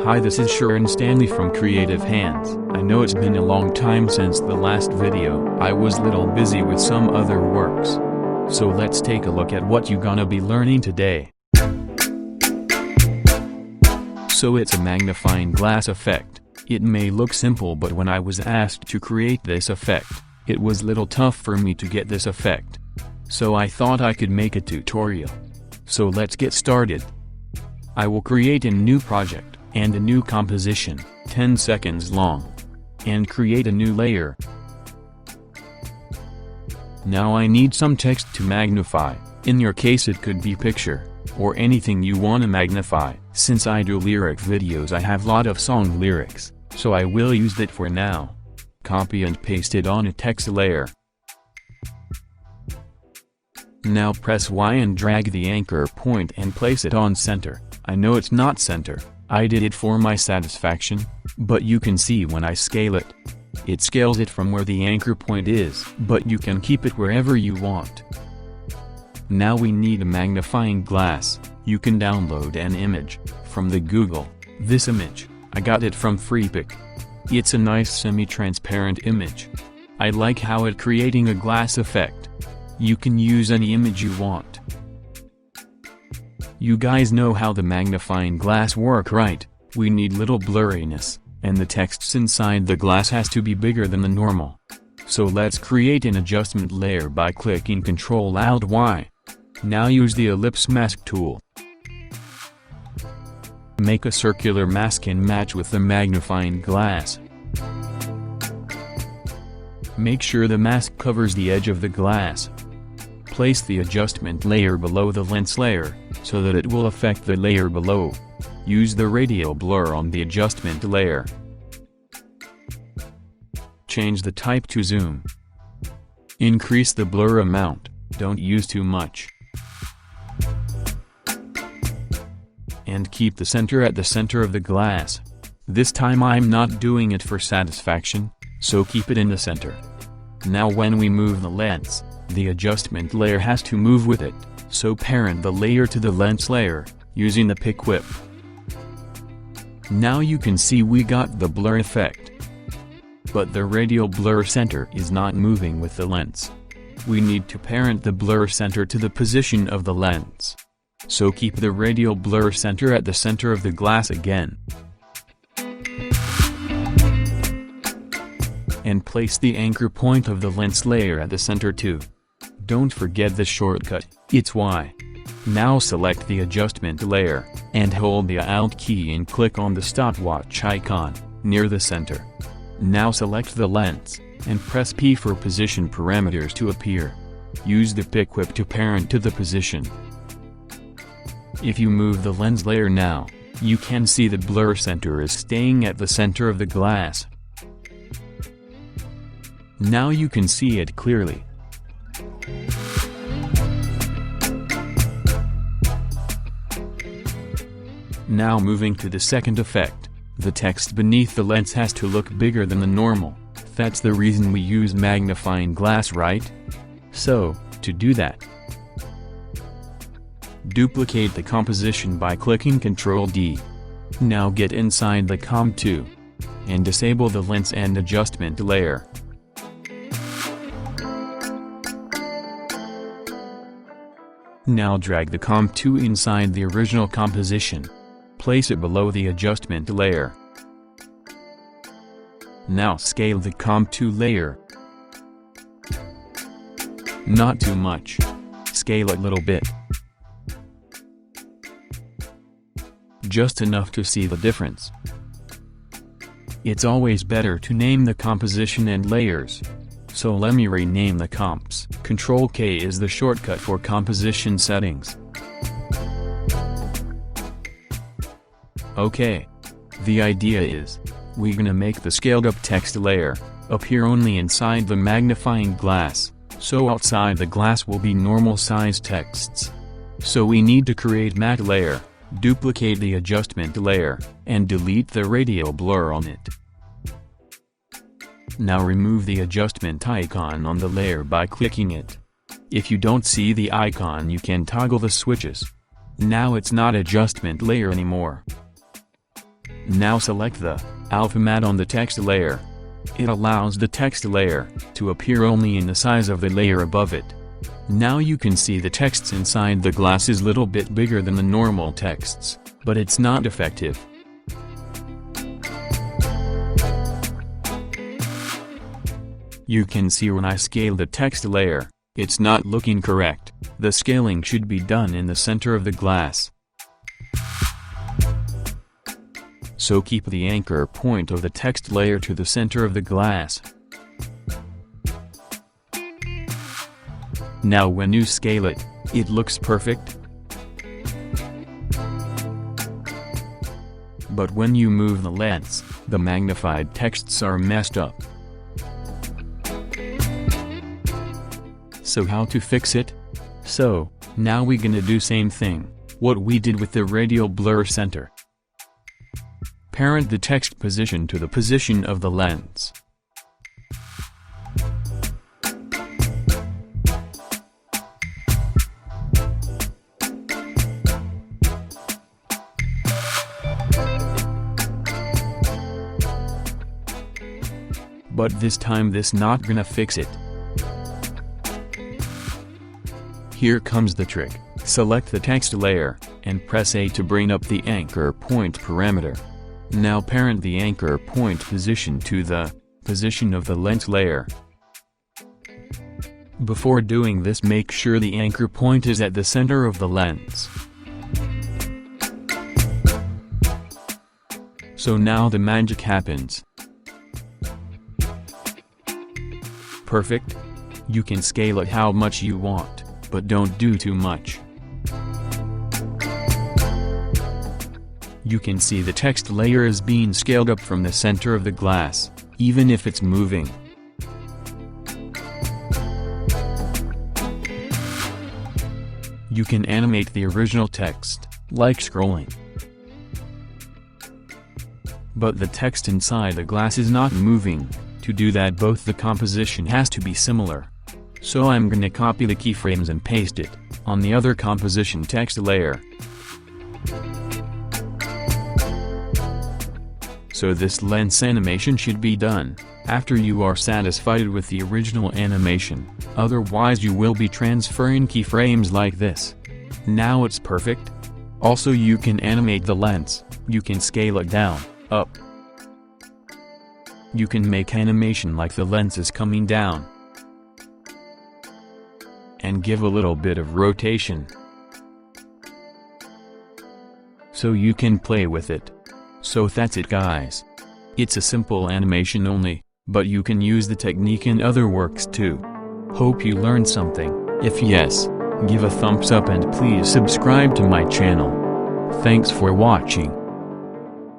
Hi, this is Sharon Stanley from Creative Hands. I know it's been a long time since the last video. I was little busy with some other works. So let's take a look at what you gonna be learning today. So it's a magnifying glass effect. It may look simple, but when I was asked to create this effect, it was little tough for me to get this effect. So I thought I could make a tutorial. So let's get started. I will create a new project and a new composition, 10 seconds long, and create a new layer. Now I need some text to magnify. In your case it could be picture, or anything you want to magnify. Since I do lyric videos, I have lot of song lyrics, so I will use that for now. Copy and paste it on a text layer. Now press Y and drag the anchor point and place it on center. I know it's not center, I did it for my satisfaction, but you can see when I scale it. It scales it from where the anchor point is, but you can keep it wherever you want. Now we need a magnifying glass. You can download an image from the Google. This image, I got it from FreePic. It's a nice semi-transparent image. I like how it creating a glass effect. You can use any image you want. You guys know how the magnifying glass work, right? We need little blurriness, and the texts inside the glass has to be bigger than the normal. So let's create an adjustment layer by clicking Ctrl-Alt-Y. Now use the ellipse mask tool. Make a circular mask and match with the magnifying glass. Make sure the mask covers the edge of the glass. Place the adjustment layer below the lens layer, so that it will affect the layer below. Use the radial blur on the adjustment layer. Change the type to zoom. Increase the blur amount, don't use too much. And keep the center at the center of the glass. This time I'm not doing it for satisfaction, so keep it in the center. Now when we move the lens, the adjustment layer has to move with it, so parent the layer to the lens layer, using the pick whip. Now you can see we got the blur effect. But the radial blur center is not moving with the lens. We need to parent the blur center to the position of the lens. So keep the radial blur center at the center of the glass again. And place the anchor point of the lens layer at the center too. Don't forget the shortcut, it's Y. Now select the adjustment layer, and hold the Alt key and click on the stopwatch icon, near the center. Now select the lens, and press P for position parameters to appear. Use the pick whip to parent to the position. If you move the lens layer now, you can see the blur center is staying at the center of the glass. Now you can see it clearly. Now moving to the second effect, the text beneath the lens has to look bigger than the normal. That's the reason we use magnifying glass, right? So, to do that, duplicate the composition by clicking Ctrl-D. Now get inside the Comp2, and disable the lens and adjustment layer. Now drag the Comp2 inside the original composition. Place it below the adjustment layer. Now scale the Comp2 layer. Not too much. Scale a little bit. Just enough to see the difference. It's always better to name the composition and layers. So let me rename the comps. Ctrl-K is the shortcut for composition settings. Okay. The idea is, we're gonna make the scaled up text layer appear only inside the magnifying glass, so outside the glass will be normal size texts. So we need to create matte layer, duplicate the adjustment layer, and delete the radial blur on it. Now remove the adjustment icon on the layer by clicking it. If you don't see the icon, you can toggle the switches. Now it's not adjustment layer anymore. Now select the alpha matte on the text layer. It allows the text layer to appear only in the size of the layer above it. Now you can see the texts inside the glass is little bit bigger than the normal texts, but it's not effective. You can see when I scale the text layer, it's not looking correct. The scaling should be done in the center of the glass. So keep the anchor point of the text layer to the center of the glass. Now when you scale it, it looks perfect. But when you move the lens, the magnified texts are messed up. So how to fix it? So, now we gonna do same thing, what we did with the radial blur center. Parent the text position to the position of the lens. But this time this not gonna fix it. Here comes the trick. Select the text layer, and press A to bring up the anchor point parameter. Now parent the anchor point position to the position of the lens layer. Before doing this, make sure the anchor point is at the center of the lens. So now the magic happens. Perfect? You can scale it how much you want, but don't do too much. You can see the text layer is being scaled up from the center of the glass, even if it's moving. You can animate the original text, like scrolling. But the text inside the glass is not moving. To do that, both the composition has to be similar. So I'm gonna copy the keyframes and paste it on the other composition text layer. So this lens animation should be done after you are satisfied with the original animation, otherwise you will be transferring keyframes like this. Now it's perfect. Also you can animate the lens, you can scale it down, up. You can make animation like the lens is coming down. And give a little bit of rotation. So you can play with it. So that's it guys. It's a simple animation only, but you can use the technique in other works too. Hope you learned something. If yes, give a thumbs up and please subscribe to my channel. Thanks for watching.